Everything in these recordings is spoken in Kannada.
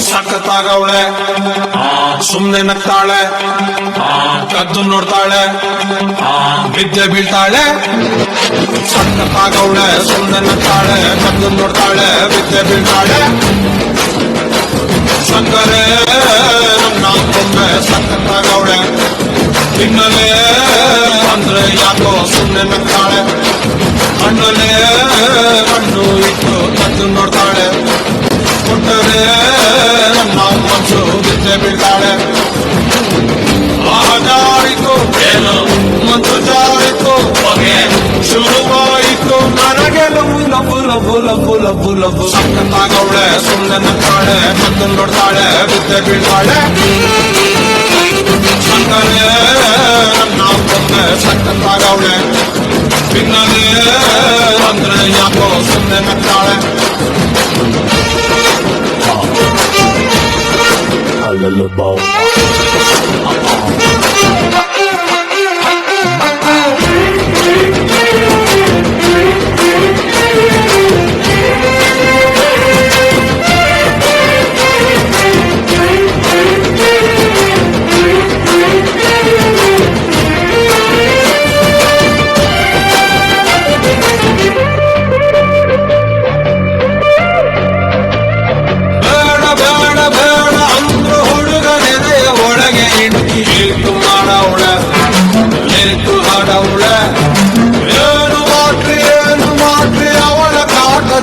ಸಖತ್ತಾಗವಳೆ, ಸುಮ್ನೆ ನಗ್ತಾಳೆ, ಕದ್ದು ನೋಡ್ತಾಳೆ, ಬಿದ್ದೆ ಬೀಳ್ತಾಳೆ. ಸಖತ್ತಾಗವಳೆ, ಸುಮ್ನೆ ನಗ್ತಾಳೆ, ಕದ್ದು ನೋಡ್ತಾಳೆ, ಬಿದ್ದೆ ಬೀಳ್ತಾಳೆ. ಸಕ್ಕರೆ ನನ್ನ ಕೊಂಬೆ ಸಖತ್ತಾಗವಳೆ, ತಿನ್ನಲೇ ಅಂದ್ರೆ ಯಾಕೋ ಸುಮ್ನೆ ನಗ್ತಾಳೆ. ಕಣ್ಣಲ್ಲೇ ಕಣ್ಣು ಇಟ್ಟು ಕದ್ದು ನೋಡ್ತಾಳೆ, ಕೊಟ್ಟರೆ ನನ್ನ ಮನಸ್ಸು ಬಿದ್ದೆ ಬೀಳ್ತಾಳೆ. ಜಾರಿತು ಏನು ಮತ್ತು ಜಾರಿತು ಹೊಗೆ ಶುರುವಾಯಿತು ನನಗೆ ಲಬು ಲಬು ಲಬು ಲಬು ಲಬು ಲಬು. ಸಖತ್ತಾಗವಳೆ, ಸುಮ್ಮನೆ ನಗ್ತಾಳೆ, ಕದ್ದು ನೋಡ್ತಾಳೆ, ಬಿದ್ದೆ ಬೀಳ್ತಾಳೆ. ಸಕ್ಕರೆ ನನ್ನ ಕೊಂಬೆ ಸಖತ್ತಾಗವಳೆ, ತಿನ್ನಲೇ ಅಂದ್ರೆ ಯಾಕೋ ಸುಮ್ಮನೆ ನಗ್ತಾಳೆ.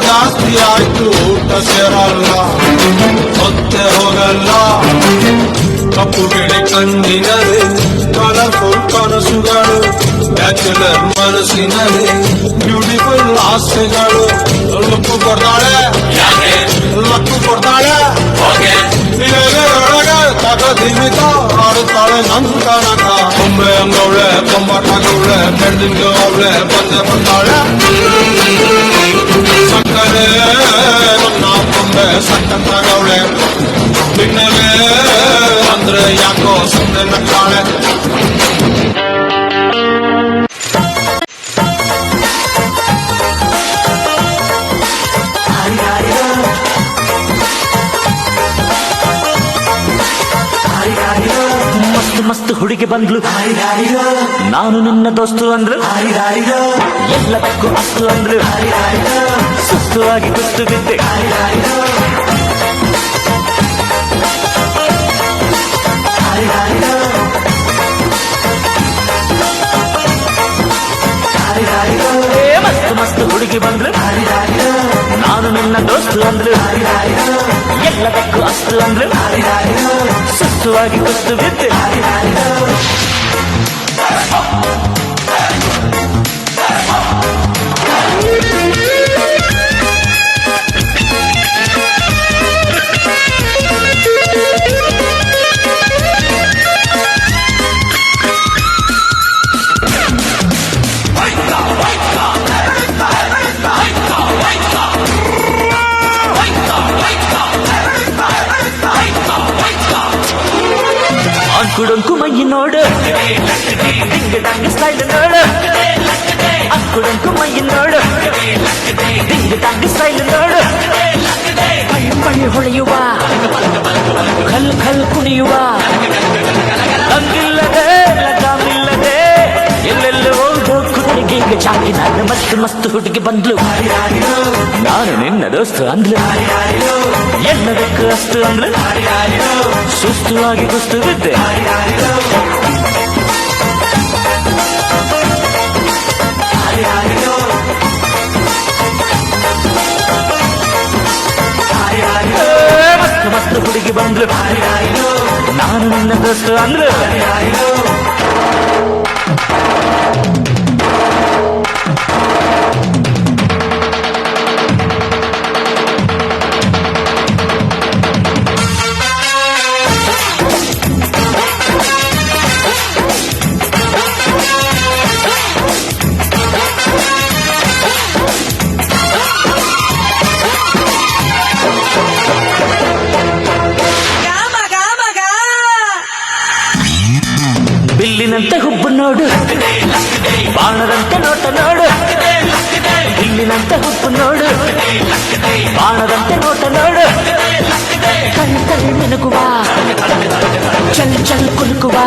ಜಾಸ್ತಿ ಆಯ್ತು, ಊಟ ಸೇರಲ್ಲ, ಹೊತ್ತೆ ಹೋಗಲ್ಲ. ಕಪ್ಪು ಬಿಳಿ ಕಣ್ಣಿನಲ್ಲಿ ಕಲರ್ಫುಲ್ ಕನಸುಗಳು, ಬ್ಯಾಚುಲರ್ ಮನಸ್ಸಿನಲ್ಲಿ ಬ್ಯೂಟಿಫುಲ್ ಆಸೆಗಳು. ಲಕ್ಕು ಕೊಡ್ತಾಳೆ, ಲಕ್ಕು ಕೊಡ್ತಾಳೆ, ಒಳಗೆ ತಗದಿಮಿತ ಆಡುತ್ತಾಳೆ ನನ್ನ ಕನಕ. ಕೊಂಬೆ ಅಂಗವಳೆ, ಕೊಂಬಾಟಾಗವಳೆ, ಬೆಳ್ದಿಂಗ ಅವಳೆ ಬಂದೆ ಬಂದಾಳೆ. ಸಕ್ಕರೆ ನನ್ನ ಕೊಂಬೆ ಸಖತ್ತಾಗವಳೆ, ತಿನ್ನಲೇ ಅಂದ್ರೆ ಯಾಕೋ ಸುಮ್ಮನೆ ನಗ್ತಾಳೆ. ಮಸ್ತ್ ಮಸ್ತ್ ಹುಡುಗಿ ಬಂದ್ಲು ನಾನು ನಿನ್ನ ದೋಸ್ತು ಅಂದ್ರು ಎಲ್ಲದಕ್ಕೂ ಅಸ್ತು ಅಂದ್ರು ಸುಸ್ತು ಆಗಿ ಕುಸ್ತು ಬಿದ್ದೆ ಮಸ್ತ್ ಮಸ್ತ್ ಹುಡುಗಿ ಬಂದ್ಲು ನಾನು ನಿನ್ನ ದೋಸ್ತು ಅಂದ್ರು ಎಲ್ಲದಕ್ಕೂ ಅಸ್ತು ಅಂದ್ರು ಸುಸ್ತುವಾಗಿ ಕುಸ್ತು ಬಿದ್ದೆ ಅಂಕುಡೊಂಕು ಮೈ ನೋಡು ಡಿಂಗ್ ಡಂಗ್ ಸ್ಟೈಲ್ ನೋಡು ಅಂಕುಡೊಂಕು ಮೈ ನೋಡು ಡಿಂಗ್ ಡಂಗ್ ಸ್ಟೈಲ್ ನೋಡು ಪಳ್ಳಿ ಪಳ್ಳಿ ಹೊಳೆಯುವ ಕಲ್ ಕಲ್ ಕುಣಿಯುವ ಲಂಗಿಲ್ಲದೆ ಲಗಾಮಿಲ್ಲದೆ ಎಲ್ಲೆಲ್ಲೋ ಹೋಗುತ್ತಿಗೆ ಈಗ ಚಾಕಿ ನಾನು ಮಸ್ತ್ ಮಸ್ತ್ ಹುಡುಗಿ ಬಂದ್ಲು ನಾನು ನಿನ್ನ ದೋಸ್ತು ಅಂದ್ಲು ಎಲ್ಲದಕ್ಕೂ ಅಷ್ಟು ಅಂದ್ಲು ಸುಸ್ತು ಆಗಿ ಕುಸ್ತು ಬಿದ್ದೆ ಮಸ್ತ್ ಮಸ್ತ್ ಹುಡುಗಿ ಬಂದ್ಲು ನಾನು ನಿನ್ನ ದೋಸ್ತು ಅಂದ್ಲು ಬಿಲ್ಲಿನಂತೆ ಹುಬ್ಬು ನೋಡು ಬಾಣದಂತೆ ನೋಟ ನೋಡು ಬಿಲ್ಲಿನಂತೆ ಹುಬ್ಬು ನೋಡು ಬಾಣದಂತೆ ನೋಟ ನೋಡು ಕಣ್ ಕಣ್ ಮಿನುಗುವ ಚಲ್ ಚಲ್ ಕುಲುಕುವ